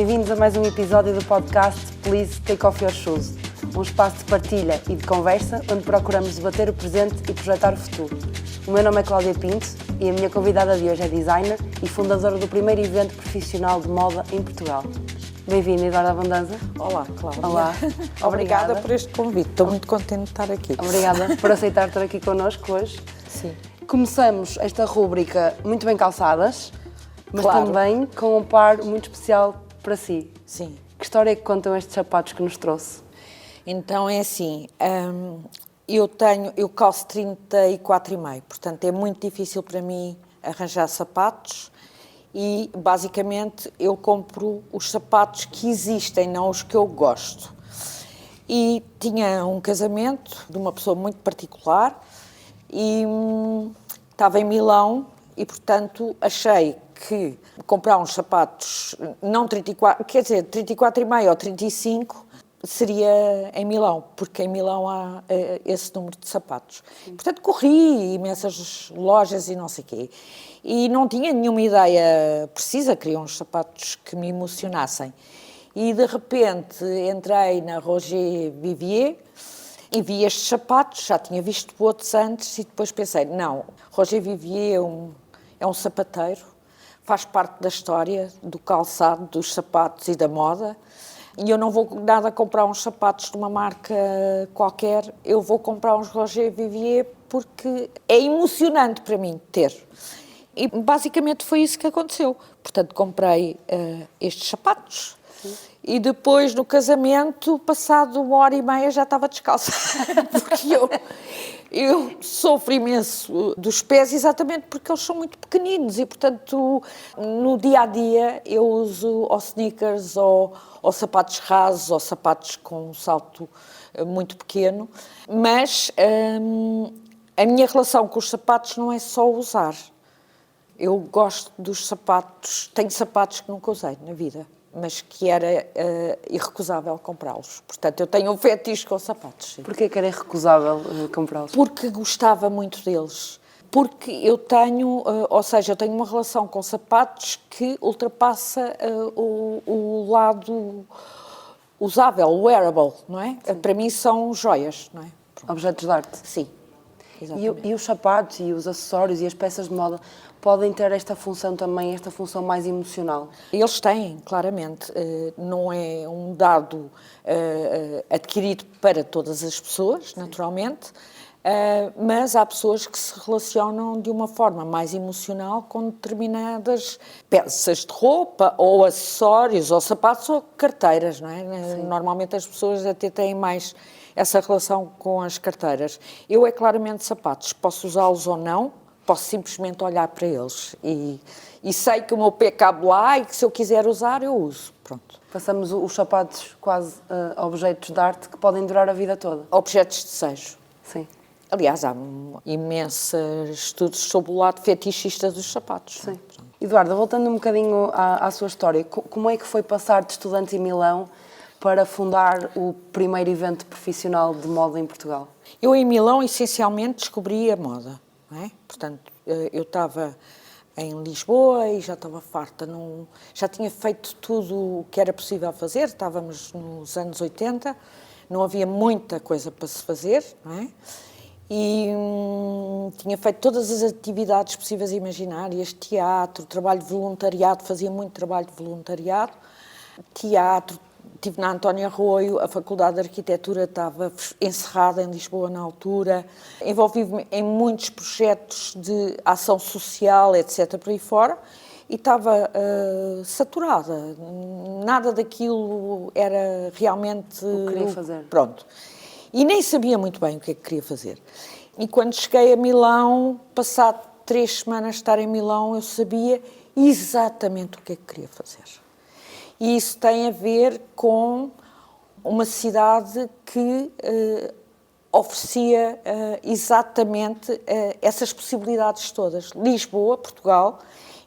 Bem-vindos a mais um episódio do podcast Please Take Off Your Shoes, um espaço de partilha e de conversa onde procuramos debater o presente e projetar o futuro. O meu nome é Cláudia Pinto e a minha convidada de hoje é designer e fundadora do primeiro evento profissional de moda em Portugal. Bem-vinda, Eduardo Abundanza. Olá, Cláudia. Olá. Obrigada por este convite. Estou muito contente de estar aqui. Obrigada por aceitar estar aqui connosco hoje. Sim. Começamos esta rúbrica muito bem calçadas, mas Claro. também com um par muito especial para si. Sim. Que história é que contam estes sapatos que nos trouxe? Então é assim, eu calço 34,5, portanto é muito difícil para mim arranjar sapatos e basicamente eu compro os sapatos que existem, não os que eu gosto. E tinha um casamento de uma pessoa muito particular e estava em Milão e portanto achei que comprar uns sapatos, não 34, quer dizer, 34,5 ou 35, seria em Milão, porque em Milão há esse número de sapatos. Portanto, corri imensas lojas e não sei o quê. E não tinha nenhuma ideia precisa, queria uns sapatos que me emocionassem. E, de repente, entrei na Roger Vivier e vi estes sapatos, já tinha visto outros antes, e depois pensei, não, Roger Vivier é um sapateiro, faz parte da história do calçado, dos sapatos e da moda, e eu não vou nada comprar uns sapatos de uma marca qualquer, eu vou comprar uns Roger Vivier porque é emocionante para mim ter. E basicamente foi isso que aconteceu. Portanto, comprei estes sapatos. Sim. E depois, no casamento, passado 1h30, já estava descalça. Porque eu sofro imenso dos pés exatamente porque eles são muito pequeninos e, portanto, no dia-a-dia eu uso ou sneakers ou sapatos rasos ou sapatos com um salto muito pequeno. Mas a minha relação com os sapatos não é só usar. Eu gosto dos sapatos, tenho sapatos que nunca usei na vida, mas que era irrecusável comprá-los. Portanto, eu tenho um fetiche com sapatos. Sim. Porquê que era irrecusável comprá-los? Porque gostava muito deles. Porque eu tenho, ou seja, eu tenho uma relação com sapatos que ultrapassa o lado usável, o wearable, não é? Sim. Para mim são joias, não é? Pronto. Objetos de arte. Sim. Exatamente. E os sapatos e os acessórios e as peças de moda podem ter esta função também, esta função mais emocional? Eles têm, claramente. Não é um dado adquirido para todas as pessoas, naturalmente, mas há pessoas que se relacionam de uma forma mais emocional com determinadas peças de roupa, ou acessórios, ou sapatos, ou carteiras, não é? Sim. Normalmente as pessoas até têm mais essa relação com as carteiras. Eu é claramente sapatos, posso usá-los ou não, posso simplesmente olhar para eles e sei que o meu pé cabe lá e que se eu quiser usar, eu uso. Pronto. Passamos os sapatos quase a objetos de arte que podem durar a vida toda. Objetos de desejo. Sim. Aliás, há imensos estudos sobre o lado fetichista dos sapatos. Sim. Eduardo, voltando um bocadinho à sua história, como é que foi passar de estudante em Milão para fundar o primeiro evento profissional de moda em Portugal? Eu, em Milão, essencialmente descobri a moda. Não é? Portanto, eu estava em Lisboa e já estava farta, já tinha feito tudo o que era possível fazer, estávamos nos anos 80, não havia muita coisa para se fazer, não é? E tinha feito todas as atividades possíveis e imaginárias, teatro, trabalho de voluntariado, fazia muito trabalho de voluntariado, teatro. Estive na António Arroio, a Faculdade de Arquitetura estava encerrada em Lisboa na altura, envolvi-me em muitos projetos de ação social, etc., por aí fora, e estava saturada. Nada daquilo era realmente o que queria fazer. Pronto. E nem sabia muito bem o que é que queria fazer. E quando cheguei a Milão, passado 3 semanas de estar em Milão, eu sabia exatamente o que é que queria fazer. E isso tem a ver com uma cidade que oferecia exatamente essas possibilidades todas. Lisboa, Portugal,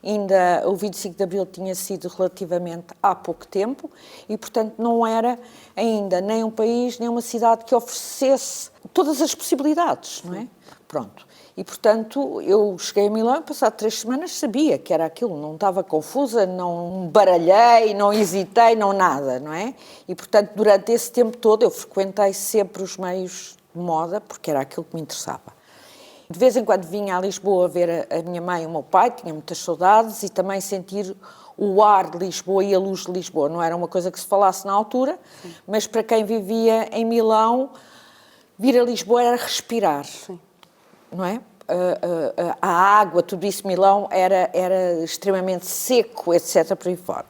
ainda o 25 de Abril tinha sido relativamente há pouco tempo e, portanto, não era ainda nem um país, nem uma cidade que oferecesse todas as possibilidades, não é? Pronto. E, portanto, eu cheguei a Milão e, passado 3 semanas, sabia que era aquilo. Não estava confusa, não baralhei, não hesitei, não nada, não é? E, portanto, durante esse tempo todo, eu frequentei sempre os meios de moda, porque era aquilo que me interessava. De vez em quando vinha a Lisboa ver a minha mãe e o meu pai, tinha muitas saudades, e também sentir o ar de Lisboa e a luz de Lisboa. Não era uma coisa que se falasse na altura, mas para quem vivia em Milão, vir a Lisboa era respirar. Sim. Não é? A água, tudo isso, Milão era extremamente seco, etc., por aí fora.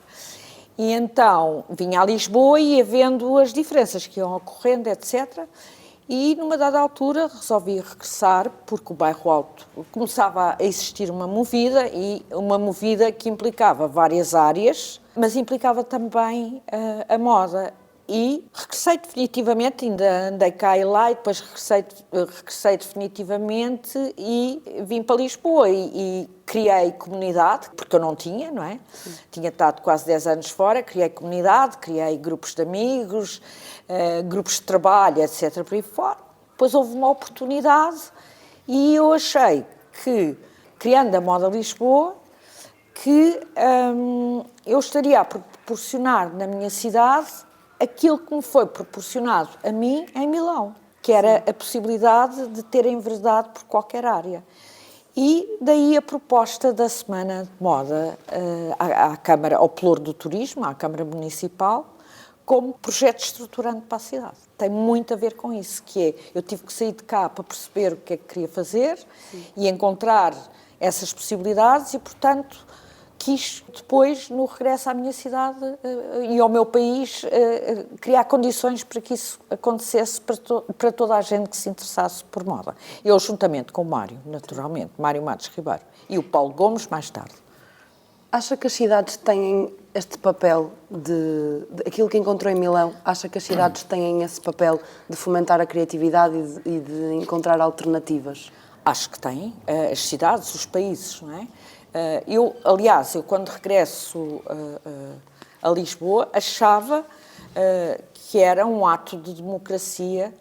E então vinha a Lisboa e ia vendo as diferenças que iam ocorrendo, etc., e numa dada altura resolvi regressar, porque o Bairro Alto começava a existir uma movida, e uma movida que implicava várias áreas, mas implicava também a moda. E regressei definitivamente, ainda andei cá e lá, e depois regressei definitivamente e vim para Lisboa e criei comunidade, porque eu não tinha, não é? Sim. Tinha estado quase 10 anos fora, criei comunidade, criei grupos de amigos, grupos de trabalho, etc. por aí fora. Depois houve uma oportunidade e eu achei que, criando a Moda Lisboa, que eu estaria a proporcionar na minha cidade aquilo que me foi proporcionado a mim em Milão, que era a possibilidade de ter enverdado por qualquer área. E daí a proposta da Semana de Moda à Câmara, ao Pelouro do Turismo, à Câmara Municipal, como projeto estruturante para a cidade. Tem muito a ver com isso, que é, eu tive que sair de cá para perceber o que é que queria fazer. Sim. E encontrar essas possibilidades e, portanto, quis depois, no regresso à minha cidade e ao meu país, criar condições para que isso acontecesse para toda a gente que se interessasse por moda. Eu, juntamente com o Mário, naturalmente, Mário Matos Ribeiro, e o Paulo Gomes, mais tarde. Acha que as cidades têm este papel de aquilo que encontrou em Milão, acha que as cidades têm esse papel de fomentar a criatividade e de encontrar alternativas? Acho que têm. As cidades, os países, não é? Aliás, quando regresso a Lisboa, achava que era um ato de democracia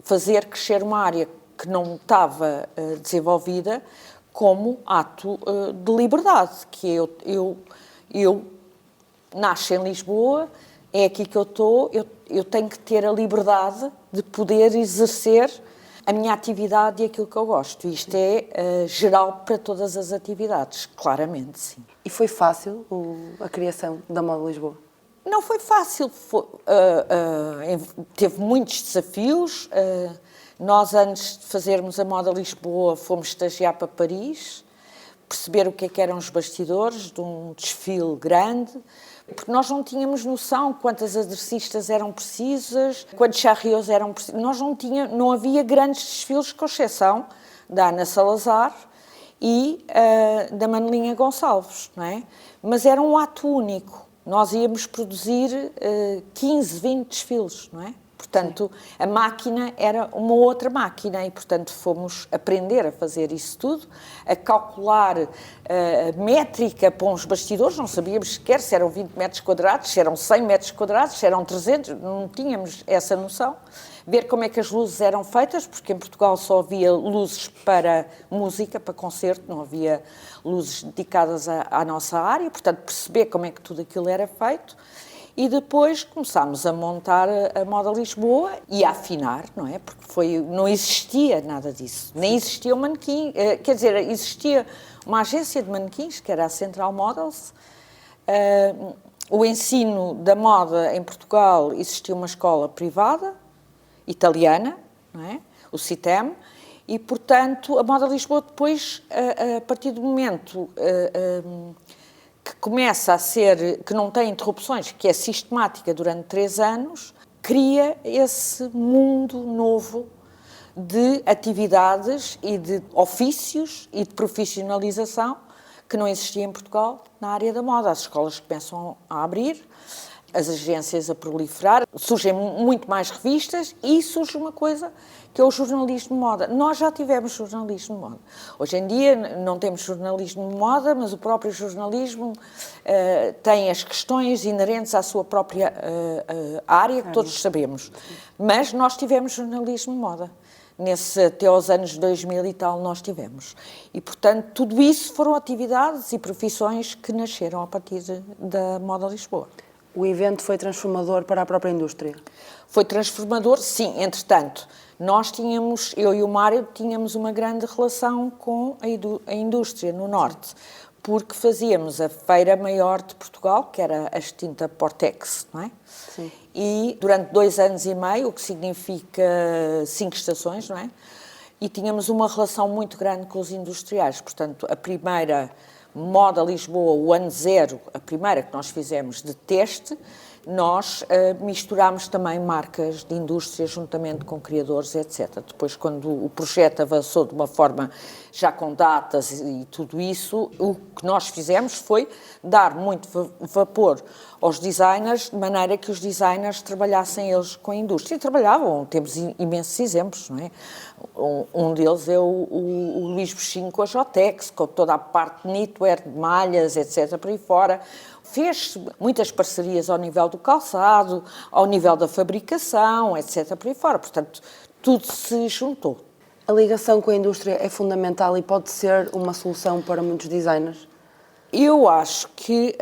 fazer crescer uma área que não estava desenvolvida como ato de liberdade, que eu nasço em Lisboa, é aqui que eu estou, eu tenho que ter a liberdade de poder exercer a minha atividade e aquilo que eu gosto. Isto é geral para todas as atividades, claramente, sim. E foi fácil a criação da Moda Lisboa? Não foi fácil, teve muitos desafios. Nós, antes de fazermos a Moda Lisboa, fomos estagiar para Paris, perceber o que é que eram os bastidores de um desfile grande, porque nós não tínhamos noção quantas aderecistas eram precisas, quantos charriots eram precisos. Não havia grandes desfiles, com exceção da Ana Salazar e da Manelinha Gonçalves, não é? Mas era um ato único. Nós íamos produzir 15, 20 desfiles, não é? Portanto, a máquina era uma outra máquina e, portanto, fomos aprender a fazer isso tudo, a calcular a métrica para uns bastidores, não sabíamos sequer se eram 20 metros quadrados, se eram 100 metros quadrados, se eram 300, não tínhamos essa noção. Ver como é que as luzes eram feitas, porque em Portugal só havia luzes para música, para concerto, não havia luzes dedicadas à nossa área, portanto, perceber como é que tudo aquilo era feito. E depois começámos a montar a Moda Lisboa e a afinar, não é? Porque não existia nada disso. Nem existia um manequim, quer dizer, existia uma agência de manequins, que era a Central Models. O ensino da moda em Portugal, existia uma escola privada, italiana, não é? O CITEM, e, portanto, a Moda Lisboa depois, a partir do momento que começa a ser, que não tem interrupções, que é sistemática durante 3 anos, cria esse mundo novo de atividades e de ofícios e de profissionalização que não existia em Portugal na área da moda. As escolas começam a abrir, as agências a proliferar, surgem muito mais revistas e surge uma coisa que é o jornalismo de moda. Nós já tivemos jornalismo de moda. Hoje em dia não temos jornalismo de moda, mas o próprio jornalismo tem as questões inerentes à sua própria área, que todos sabemos. Mas nós tivemos jornalismo de moda. até aos anos 2000 e tal nós tivemos. E, portanto, tudo isso foram atividades e profissões que nasceram a partir da Moda Lisboa. O evento foi transformador para a própria indústria? Foi transformador, sim. Entretanto, eu e o Mário, tínhamos uma grande relação com a indústria no Norte, porque fazíamos a feira maior de Portugal, que era a extinta Portex, não é? Sim. E durante 2 anos e meio, o que significa 5 estações, não é? E tínhamos uma relação muito grande com os industriais. Portanto, a primeira Moda Lisboa, o ano zero, a primeira que nós fizemos de teste, nós misturámos também marcas de indústria juntamente com criadores, etc. Depois, quando o projeto avançou de uma forma já com datas e tudo isso, o que nós fizemos foi dar muito vapor aos designers, de maneira que os designers trabalhassem eles com a indústria. E trabalhavam, temos imensos exemplos, não é? Um deles é o Luís Bichinho com a Jotex, com toda a parte de knitwear, de malhas, etc., por aí fora. Fez muitas parcerias ao nível do calçado, ao nível da fabricação, etc., por aí fora. Portanto, tudo se juntou. A ligação com a indústria é fundamental e pode ser uma solução para muitos designers? Eu acho que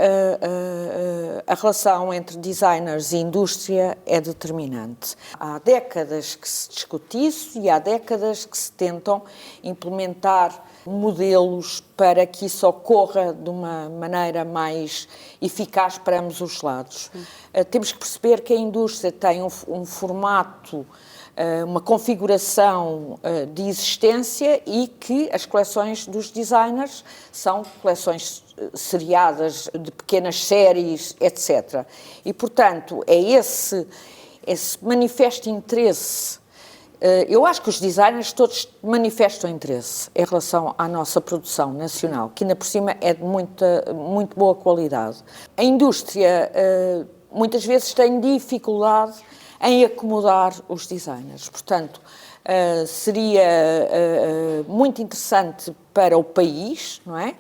a relação entre designers e indústria é determinante. Há décadas que se discute isso e há décadas que se tentam implementar modelos para que isso ocorra de uma maneira mais eficaz para ambos os lados. Temos que perceber que a indústria tem um formato, uma configuração de existência e que as coleções dos designers são coleções seriadas de pequenas séries, etc. E, portanto, é esse manifesto interesse. Eu acho que os designers todos manifestam interesse em relação à nossa produção nacional, que ainda por cima é de muito boa qualidade. A indústria muitas vezes tem dificuldade em acomodar os designers. Portanto, seria muito interessante para o país, não é?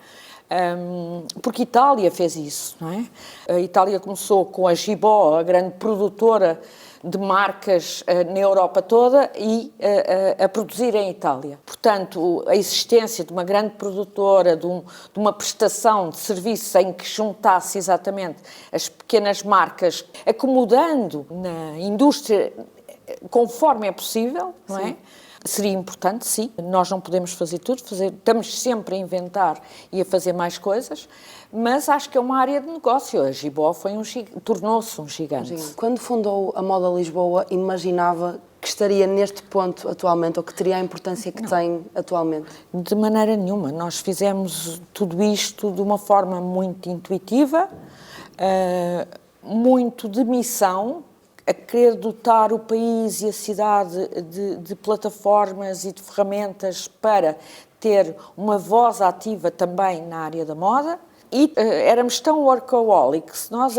Porque a Itália fez isso, não é? A Itália começou com a Gibò, a grande produtora de marcas na Europa toda e a produzir em Itália. Portanto, a existência de uma grande produtora, de uma prestação de serviço em que juntasse exatamente as pequenas marcas, acomodando na indústria conforme é possível, não é? Seria importante, sim. Nós não podemos fazer tudo, estamos sempre a inventar e a fazer mais coisas, mas acho que é uma área de negócio. A Gibò tornou-se um gigante. Quando fundou a Moda Lisboa, imaginava que estaria neste ponto atualmente, ou que teria a importância que tem atualmente? De maneira nenhuma. Nós fizemos tudo isto de uma forma muito intuitiva, muito de missão, a querer dotar o país e a cidade de plataformas e de ferramentas para ter uma voz ativa também na área da moda. E éramos tão workaholics, nós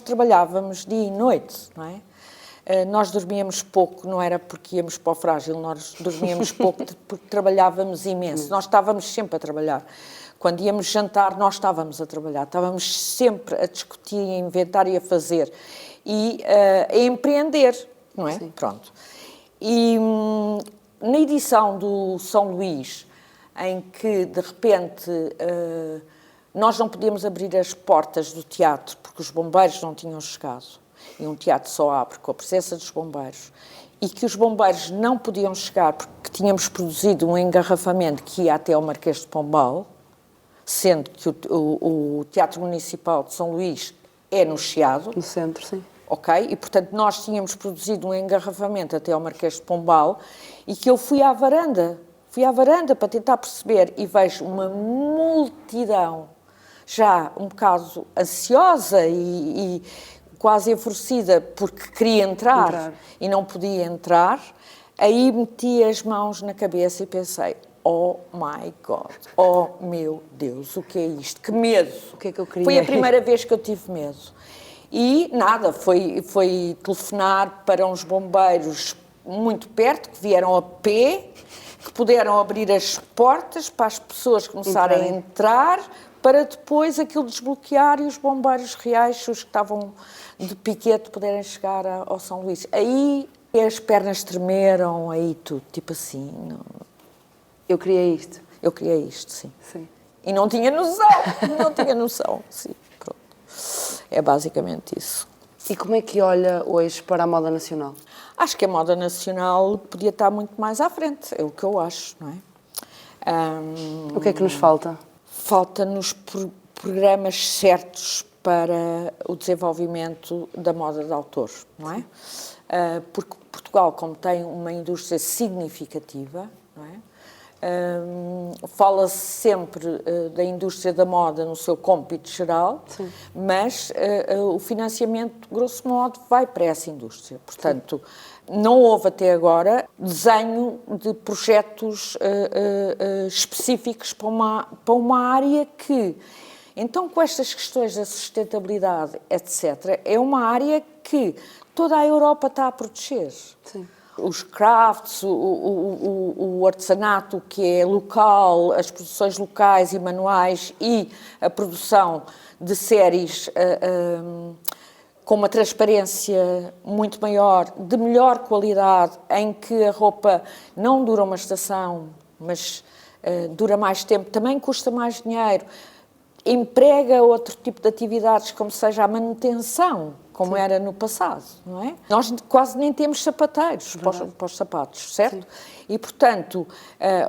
trabalhávamos dia e noite, não é? Nós dormíamos pouco, não era porque íamos para o frágil, nós dormíamos pouco porque trabalhávamos imenso, nós estávamos sempre a trabalhar. Quando íamos jantar, nós estávamos a trabalhar, estávamos sempre a discutir, a inventar e a fazer. E a empreender, não é? Sim. Pronto. E na edição do São Luís, em que, de repente, nós não podíamos abrir as portas do teatro porque os bombeiros não tinham chegado, e um teatro só abre com a presença dos bombeiros, e que os bombeiros não podiam chegar porque tínhamos produzido um engarrafamento que ia até ao Marquês de Pombal, sendo que o Teatro Municipal de São Luís é no Chiado. No centro, sim. Ok? E, portanto, nós tínhamos produzido um engarrafamento até ao Marquês de Pombal e que eu fui à varanda para tentar perceber e vejo uma multidão já um bocado ansiosa e quase enfurecida porque queria entrar e não podia entrar. Aí meti as mãos na cabeça e pensei, oh my God, oh meu Deus, o que é isto? Que medo! O que é que eu queria? Foi a primeira vez que eu tive medo. E nada, foi telefonar para uns bombeiros muito perto, que vieram a pé, que puderam abrir as portas para as pessoas começarem a entrar, para depois aquilo desbloquear e os bombeiros reais, os que estavam de piquete, puderem chegar ao São Luís. Aí E as pernas tremeram, aí tudo, tipo assim. Eu queria isto. Eu queria isto, sim. Sim. E não tinha noção, sim, pronto. É basicamente isso. E como é que olha hoje para a moda nacional? Acho que a moda nacional podia estar muito mais à frente, é o que eu acho, não é? O que é que nos falta? Falta-nos programas certos para o desenvolvimento da moda de autor, não é? Porque Portugal, como tem uma indústria significativa, não é? Fala-se sempre da indústria da moda no seu cômpito geral, sim, mas o financiamento, grosso modo, vai para essa indústria. Portanto, sim, não houve até agora desenho de projetos específicos para uma área que, então, com estas questões da sustentabilidade, etc., é uma área que toda a Europa está a proteger. Sim. Os crafts, o artesanato que é local, as produções locais e manuais e a produção de séries com uma transparência muito maior, de melhor qualidade, em que a roupa não dura uma estação, mas dura mais tempo, também custa mais dinheiro, emprega outro tipo de atividades, como seja a manutenção, como sim, era no passado, não é? Nós quase nem temos sapateiros para os sapatos, certo? Sim. E, portanto,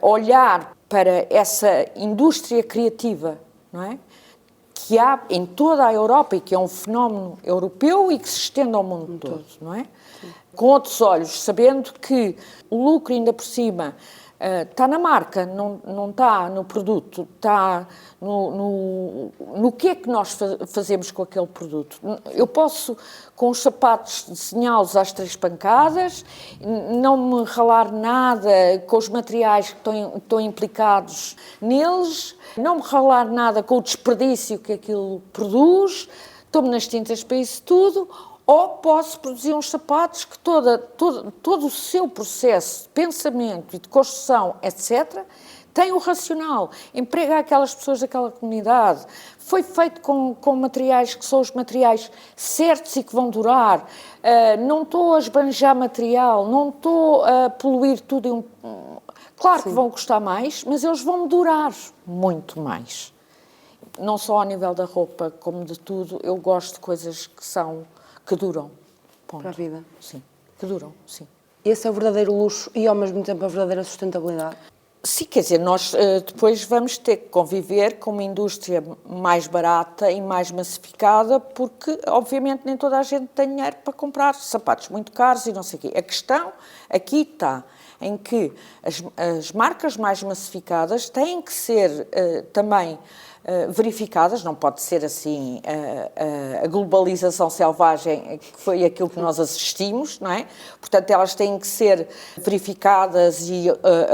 olhar para essa indústria criativa, não é? Que há em toda a Europa e que é um fenómeno europeu e que se estende ao mundo todo, não é? Sim. Com outros olhos, sabendo que o lucro ainda por cima está na marca, não está no produto, está no que é que nós fazemos com aquele produto. Eu posso, com os sapatos, desenhá-los às 3 pancadas, não me ralar nada com os materiais que estão implicados neles, não me ralar nada com o desperdício que aquilo produz, estou-me nas tintas para isso tudo. Ou posso produzir uns sapatos que todo o seu processo de pensamento e de construção, etc., tem o racional, emprega aquelas pessoas daquela comunidade, foi feito com materiais que são os materiais certos e que vão durar, não estou a esbanjar material, não estou a poluir tudo. Claro sim, que vão custar mais, mas eles vão durar muito mais. Não só ao nível da roupa, como de tudo, eu gosto de coisas que duram. Ponto. Para a vida. Sim, que duram, sim. Esse é o verdadeiro luxo e, ao mesmo tempo, a verdadeira sustentabilidade? Sim, quer dizer, nós depois vamos ter que conviver com uma indústria mais barata e mais massificada, porque, obviamente, nem toda a gente tem dinheiro para comprar sapatos muito caros e não sei o quê. A questão aqui está em que as marcas mais massificadas têm que ser também verificadas, não pode ser assim a globalização selvagem, que foi aquilo que nós assistimos, não é? Portanto, elas têm que ser verificadas e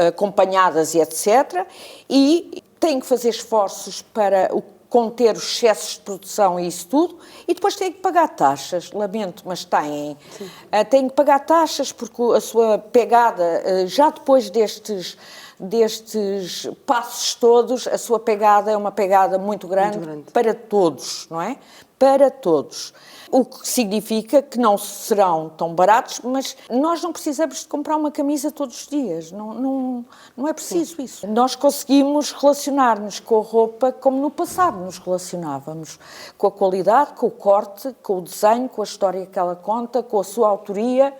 acompanhadas e etc. E têm que fazer esforços para conter os excessos de produção e isso tudo, e depois têm que pagar taxas, lamento, mas têm que pagar taxas porque a sua pegada, já depois destes passos todos, a sua pegada é uma pegada muito grande para todos, não é? Para todos. O que significa que não serão tão baratos, mas nós não precisamos de comprar uma camisa todos os dias, não é preciso sim, isso. Nós conseguimos relacionar-nos com a roupa como no passado nos relacionávamos, com a qualidade, com o corte, com o desenho, com a história que ela conta, com a sua autoria,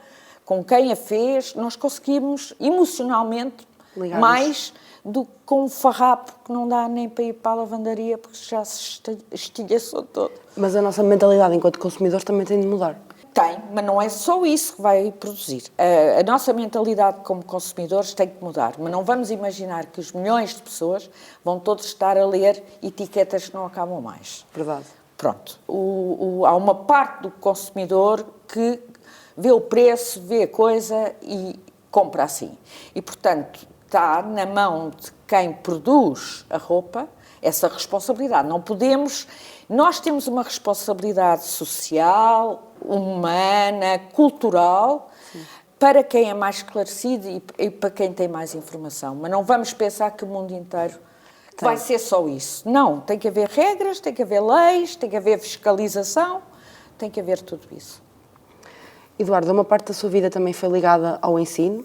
com quem a fez, nós conseguimos emocionalmente ligar-nos mais do que com um farrapo que não dá nem para ir para a lavandaria porque já se estilhaçou todo. Mas a nossa mentalidade enquanto consumidores também tem de mudar. Tem, mas não é só isso que vai produzir. A nossa mentalidade como consumidores tem que mudar, mas não vamos imaginar que os milhões de pessoas vão todos estar a ler etiquetas que não acabam mais. Verdade. Pronto. Há uma parte do consumidor que vê o preço, vê a coisa e compra assim. E, portanto, está na mão de quem produz a roupa essa responsabilidade. Não podemos... Nós temos uma responsabilidade social, humana, cultural, sim, para quem é mais esclarecido e para quem tem mais informação. Mas não vamos pensar que o mundo inteiro vai ser só isso. Não, tem que haver regras, tem que haver leis, tem que haver fiscalização, tem que haver tudo isso. Eduardo, uma parte da sua vida também foi ligada ao ensino.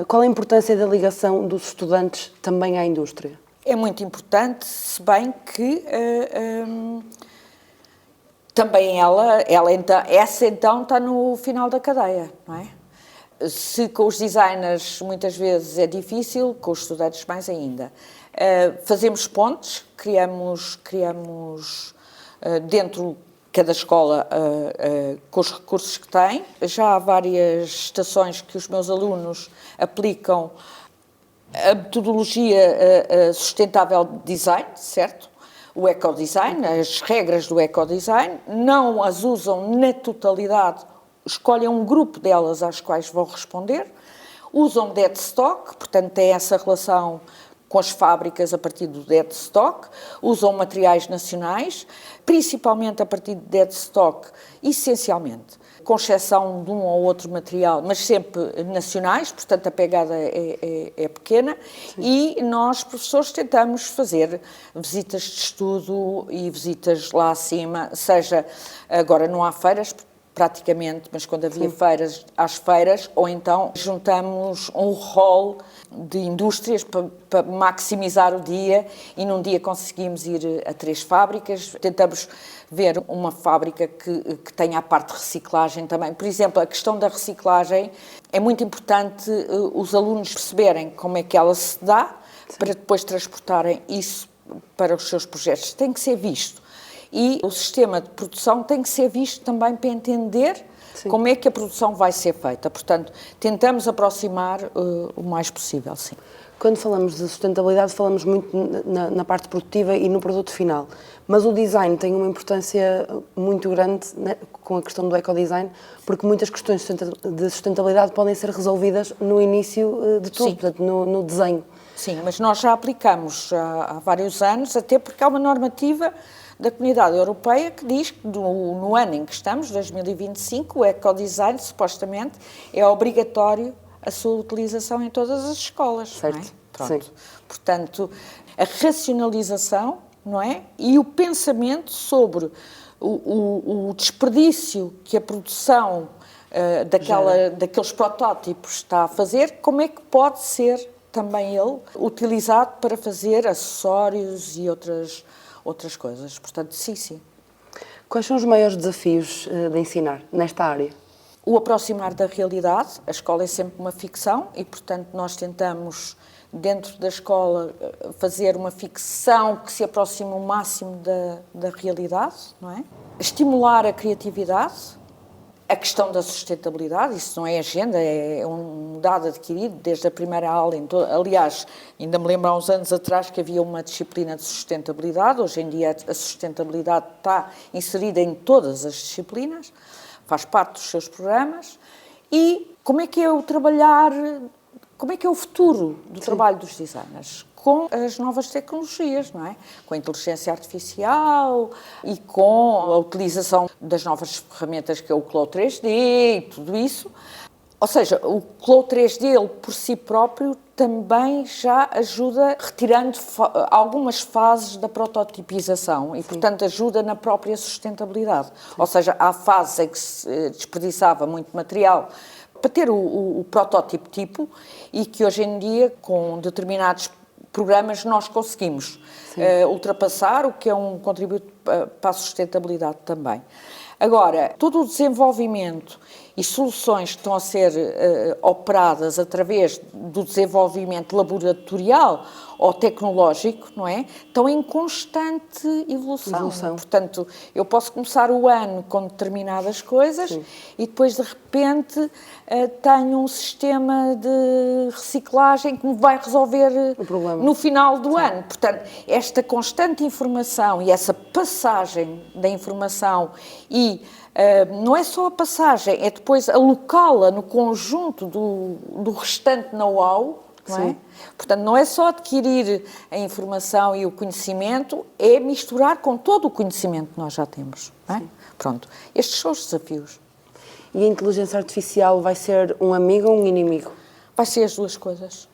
Qual a importância da ligação dos estudantes também à indústria? É muito importante, se bem que também essa então está no final da cadeia, não é? Se com os designers muitas vezes é difícil, com os estudantes mais ainda. Fazemos pontes, criamos dentro de cada escola com os recursos que tem. Já há várias estações que os meus alunos aplicam a metodologia sustentável de design, certo? O ecodesign, as regras do ecodesign, não as usam na totalidade, escolhem um grupo delas às quais vão responder, usam dead stock, portanto tem essa relação com as fábricas a partir do dead stock, usam materiais nacionais, principalmente a partir do dead stock, essencialmente, com exceção de um ou outro material, mas sempre nacionais, portanto a pegada é pequena. Sim. E nós, professores, tentamos fazer visitas de estudo e visitas lá acima, seja, agora não há feiras, praticamente, mas quando havia feiras, às feiras, ou então juntamos um hall de indústrias para maximizar o dia e num dia conseguimos ir a 3 fábricas. Tentamos ver uma fábrica que tenha a parte de reciclagem também. Por exemplo, a questão da reciclagem é muito importante os alunos perceberem como é que ela se dá. Sim. Para depois transportarem isso para os seus projetos. Tem que ser visto. E o sistema de produção tem que ser visto também para entender sim. como é que a produção vai ser feita. Portanto, tentamos aproximar o mais possível, sim. Quando falamos de sustentabilidade, falamos muito na parte produtiva e no produto final. Mas o design tem uma importância muito grande, né, com a questão do ecodesign, porque muitas questões de sustentabilidade podem ser resolvidas no início de tudo, portanto, no desenho. Sim, mas nós já aplicamos há vários anos, até porque há uma normativa da Comunidade Europeia que diz que no ano em que estamos, 2025, o ecodesign, supostamente, é obrigatório a sua utilização em todas as escolas. Certo. Não é? Pronto. Sim. Portanto, a racionalização, não é? E o pensamento sobre o desperdício que a produção daqueles protótipos está a fazer, como é que pode ser também ele utilizado para fazer acessórios e outras coisas. Portanto, sim. Quais são os maiores desafios de ensinar nesta área? O aproximar da realidade. A escola é sempre uma ficção e, portanto, nós tentamos, dentro da escola, fazer uma ficção que se aproxime o máximo da realidade, não é? Estimular a criatividade. A questão da sustentabilidade, isso não é agenda, é um dado adquirido desde a primeira aula. Aliás, ainda me lembro há uns anos atrás que havia uma disciplina de sustentabilidade. Hoje em dia a sustentabilidade está inserida em todas as disciplinas, faz parte dos seus programas. E como é que é como é que é o futuro do trabalho dos designers? Com as novas tecnologias, não é? Com a inteligência artificial e com a utilização das novas ferramentas que é o Cloud 3D e tudo isso. Ou seja, o Cloud 3D, ele por si próprio, também já ajuda retirando algumas fases da prototipização e, portanto, ajuda na própria sustentabilidade. Sim. Ou seja, há fases em que se desperdiçava muito material para ter o protótipo tipo e que hoje em dia, com determinados programas, nós conseguimos ultrapassar, o que é um contributo para a sustentabilidade também. Agora, todo o desenvolvimento e soluções que estão a ser operadas através do desenvolvimento laboratorial ou tecnológico, não é? Estão em constante evolução. Portanto, eu posso começar o ano com determinadas coisas e depois, de repente, tenho um sistema de reciclagem que me vai resolver no final do ano. Portanto, esta constante informação e essa passagem da informação e não é só a passagem, é depois alocá-la no conjunto do restante know-how, não é? Portanto, não é só adquirir a informação e o conhecimento, é misturar com todo o conhecimento que nós já temos, não é? Pronto, estes são os desafios. E a inteligência artificial vai ser um amigo ou um inimigo? Vai ser as duas coisas.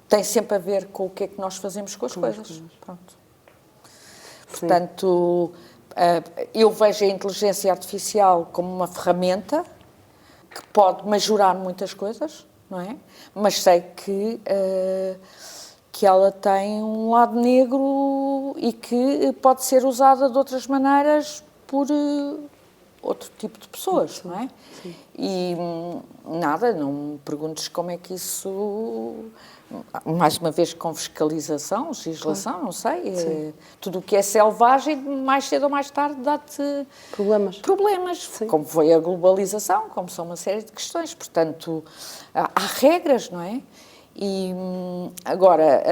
Tem sempre a ver com o que é que nós fazemos com as coisas. Pronto. Portanto, Eu vejo a inteligência artificial como uma ferramenta que pode majorar muitas coisas, não é? Mas sei que ela tem um lado negro e que pode ser usada de outras maneiras por outro tipo de pessoas, não é? Sim. E nada, não me perguntes como é que isso... Mais uma vez com fiscalização, legislação, não sei. Tudo o que é selvagem, mais cedo ou mais tarde, dá-te... Problemas. Sim. Como foi a globalização, como são uma série de questões. Portanto, há regras, não é? E agora,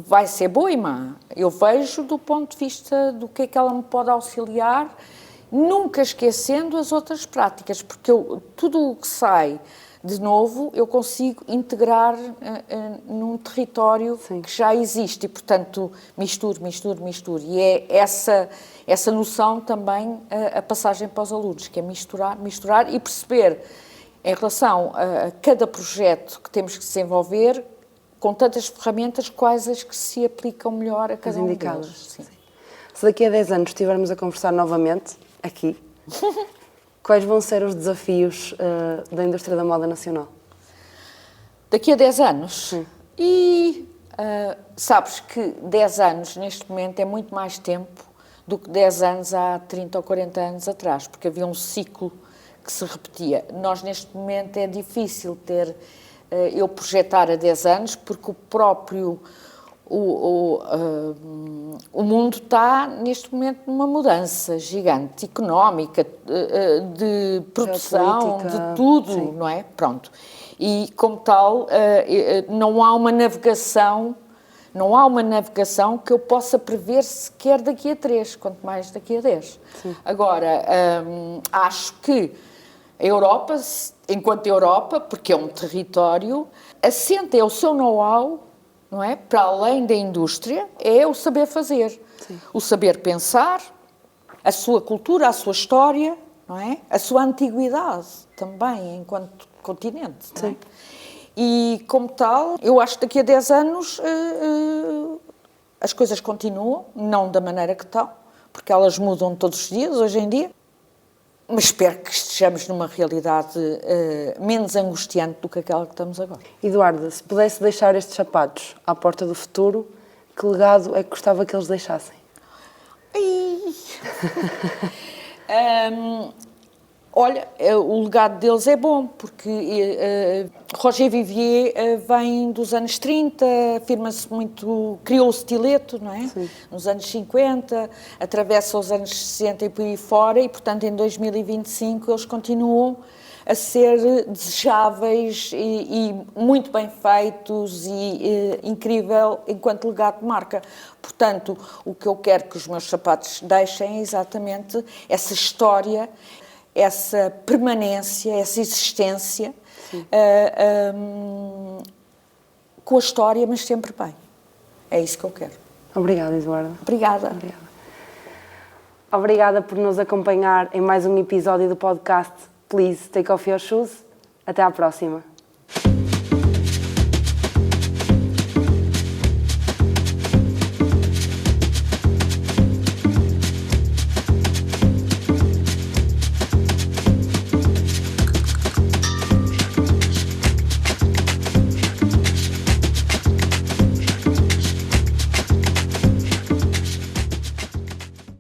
vai ser boa e má. Eu vejo do ponto de vista do que é que ela me pode auxiliar, nunca esquecendo as outras práticas, porque tudo o que sai de novo eu consigo integrar num território Sim. que já existe e, portanto, misturo. E é essa noção também a passagem para os alunos, que é misturar e perceber, em relação a cada projeto que temos que desenvolver, com tantas ferramentas, quais as que se aplicam melhor a cada um deles. Sim. Se daqui a 10 anos estivermos a conversar novamente, aqui, quais vão ser os desafios da indústria da moda nacional? Daqui a 10 anos? Sim. Sabes que 10 anos, neste momento, é muito mais tempo do que 10 anos há 30 ou 40 anos atrás, porque havia um ciclo que se repetia. Nós, neste momento, é difícil eu projetar a 10 anos, porque o próprio... O mundo está, neste momento, numa mudança gigante, económica, de produção, de tudo, Sim. não é? Pronto. E, como tal, não há uma navegação que eu possa prever sequer daqui a 3, quanto mais daqui a 10. Sim. Agora, acho que a Europa, enquanto Europa, porque é um território, assenta o seu know-how, não é? Para além da indústria, é o saber fazer, Sim. o saber pensar, a sua cultura, a sua história, não é? A sua antiguidade também, enquanto continente. Não é? E, como tal, eu acho que daqui a 10 anos as coisas continuam, não da maneira que estão, porque elas mudam todos os dias, hoje em dia, mas espero que estejamos numa realidade menos angustiante do que aquela que estamos agora. Eduarda, se pudesse deixar estes sapatos à porta do futuro, que legado é que gostava que eles deixassem? Olha, o legado deles é bom, porque Roger Vivier vem dos anos 30, afirma-se muito, criou o estileto, não é? Sim. Nos anos 50, atravessa os anos 60 e por aí fora, e, portanto, em 2025 eles continuam a ser desejáveis e muito bem feitos e incrível enquanto legado de marca. Portanto, o que eu quero que os meus sapatos deixem é exatamente essa história, essa permanência, essa existência com a história, mas sempre bem. É isso que eu quero. Obrigada, Eduarda. Obrigada. Obrigada por nos acompanhar em mais um episódio do podcast Please Take Off Your Shoes. Até à próxima.